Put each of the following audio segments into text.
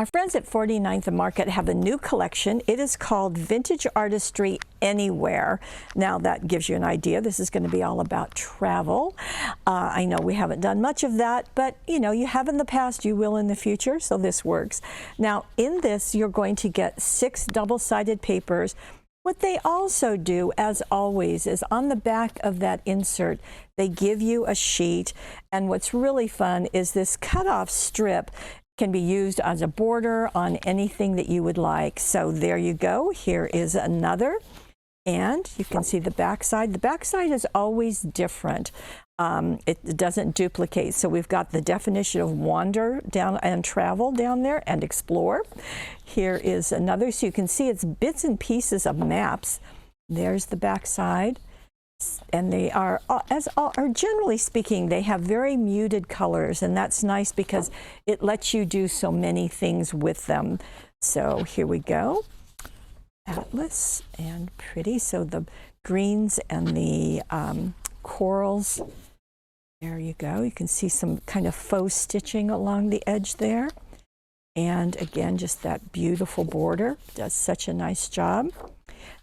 Our friends at 49th and Market have a new collection. It is called Vintage Artistry Anywhere. Now that gives you an idea. This is going to be all about travel. I know we haven't done much of that, but you know, you have in the past, you will in the future, so this works. Now in this, you're going to get 6 double-sided papers. What they also do, as always, is on the back of that insert, they give you a sheet, and what's really fun is this cut-off strip can be used as a border on anything that you would like. So there you go. Here is another, and you can see the back side. The back side is always different. It doesn't duplicate. So we've got the definition of wander down and travel down there and explore. Here is another, so you can see it's bits and pieces of maps. There's the back side. And they are, generally speaking, they have very muted colors, and that's nice because it lets you do so many things with them. So here we go. Atlas and pretty. So the greens and the corals. There you go. You can see some kind of faux stitching along the edge there. And again, just that beautiful border. Does such a nice job.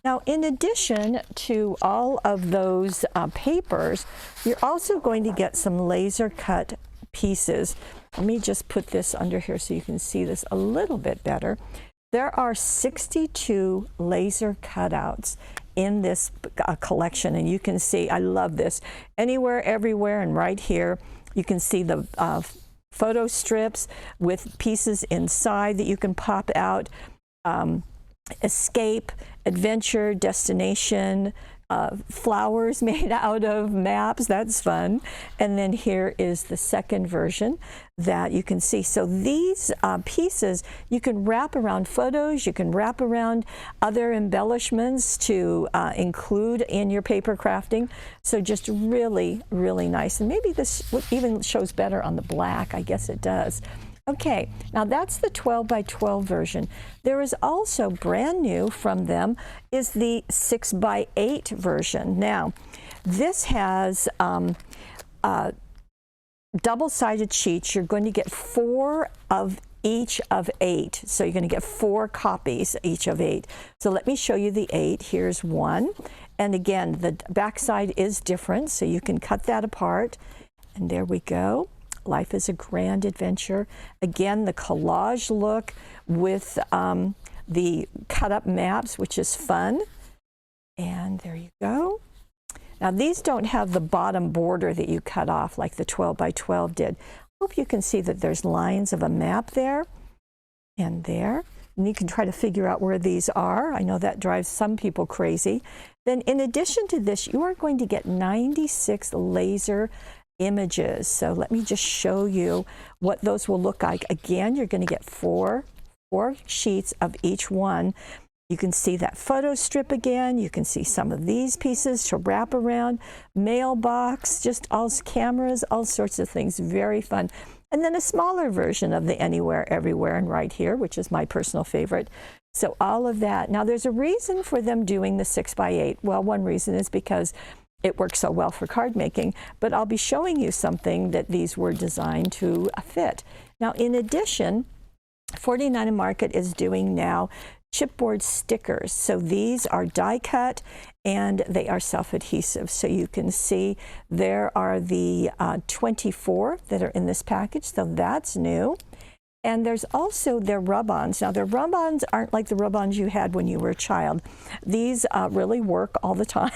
Now, in addition to all of those papers, you're also going to get some laser cut pieces. Let me just put this under here so you can see this a little bit better. There are 62 laser cutouts in this collection, and you can see, I love this, anywhere, everywhere, and right here, you can see the photo strips with pieces inside that you can pop out. Escape, adventure, destination, flowers made out of maps. That's fun. And then here is the second version that you can see. So these pieces you can wrap around photos, you can wrap around other embellishments to include in your paper crafting. So just really, really nice. And maybe this even shows better on the black. I guess it does. Okay, now that's the 12 by 12 version. There is also brand new from them is the 6 by 8 version. Now, this has double-sided sheets. You're going to get 4 of each of 8. So you're going to get 4 copies each of 8. So let me show you the 8. Here's one. And again, the backside is different, so you can cut that apart. And there we go. Life is a grand adventure. Again, the collage look with the cut-up maps, which is fun. And there you go. Now, these don't have the bottom border that you cut off like the 12 by 12 did. Hope you can see that there's lines of a map there and there. And you can try to figure out where these are. I know that drives some people crazy. Then in addition to this, you are going to get 96 laser images. So let me just show you what those will look like. Again, you're going to get four sheets of each one. You can see that photo strip again. You can see some of these pieces to wrap around, mailbox, just all cameras, all sorts of things. Very fun. And then a smaller version of the Anywhere, Everywhere, and Right Here, which is my personal favorite. So all of that. Now, there's a reason for them doing the 6 by 8. Well, one reason is because it works so well for card making, but I'll be showing you something that these were designed to fit. Now, in addition, 49 and Market is doing now chipboard stickers. So these are die cut and they are self-adhesive. So you can see there are the 24 that are in this package. So that's new. And there's also their rub-ons. Now, their rub-ons aren't like the rub-ons you had when you were a child. These really work all the time.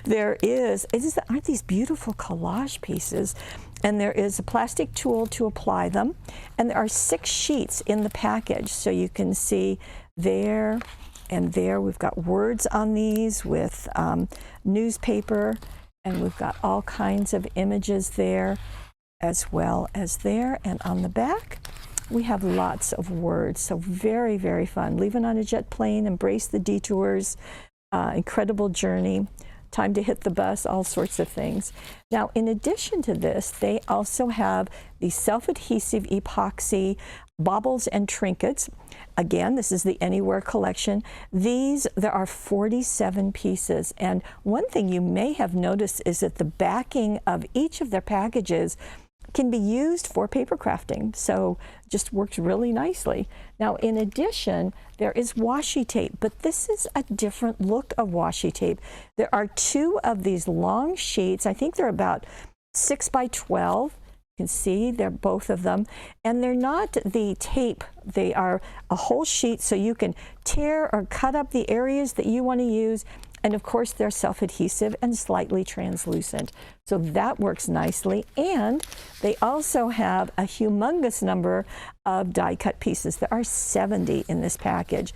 Aren't these beautiful collage pieces? And there is a plastic tool to apply them. And there are 6 sheets in the package. So you can see there and there. We've got words on these with newspaper. And we've got all kinds of images there as well as there. And on the back, we have lots of words, so very, very fun. Leaving on a jet plane, embrace the detours, incredible journey, time to hit the bus, all sorts of things. Now, in addition to this, they also have the self-adhesive epoxy bobbles and trinkets. Again, this is the Anywhere collection. There are 47 pieces, and one thing you may have noticed is that the backing of each of their packages can be used for paper crafting, so just works really nicely. Now, in addition, there is washi tape, but this is a different look of washi tape. There are 2 of these long sheets. I think they're about 6 by 12. You can see they're both of them, and they're not the tape. They are a whole sheet, so you can tear or cut up the areas that you want to use. And of course, they're self-adhesive and slightly translucent. So that works nicely. And they also have a humongous number of die-cut pieces. There are 70 in this package.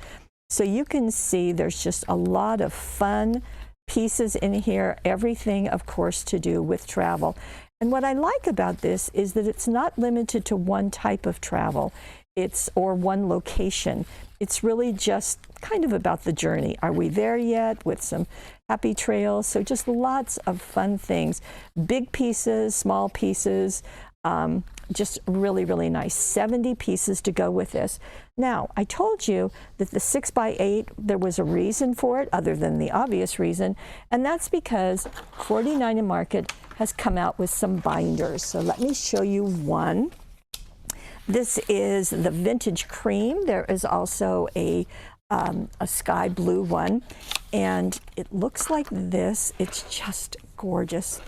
So you can see there's just a lot of fun pieces in here. Everything, of course, to do with travel. And what I like about this is that it's not limited to one type of travel. Or one location. It's really just kind of about the journey. Are we there yet? With some happy trails. So just lots of fun things. Big pieces, small pieces, just really, really nice. 70 pieces to go with this. Now, I told you that the 6 by 8, there was a reason for it other than the obvious reason, and that's because 49 Market has come out with some binders. So let me show you one. This is the vintage cream. There is also a sky blue one, and it looks like this. It's just gorgeous.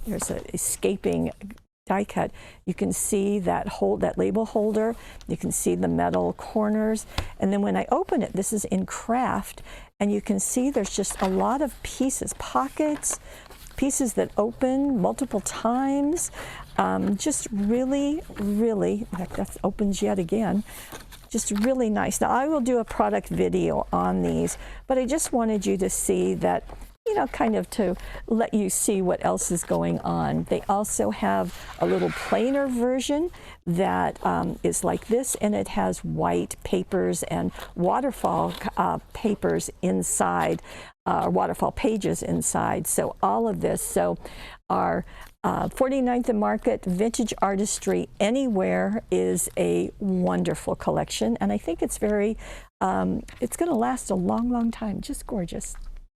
There's an escaping die cut. You can see that label holder. You can see the metal corners, and then when I open it, this is in craft, and you can see there's just a lot of pieces, pockets, pieces that open multiple times. Just really, really, in fact, that opens yet again. Just really nice. Now, I will do a product video on these, but I just wanted you to see that, you know, kind of to let you see what else is going on. They also have a little plainer version that is like this, and it has white papers and waterfall papers inside, waterfall pages inside. So all of this. So our 49th and Market Vintage Artistry Anywhere is a wonderful collection, and I think it's very, it's going to last a long, long time. Just gorgeous.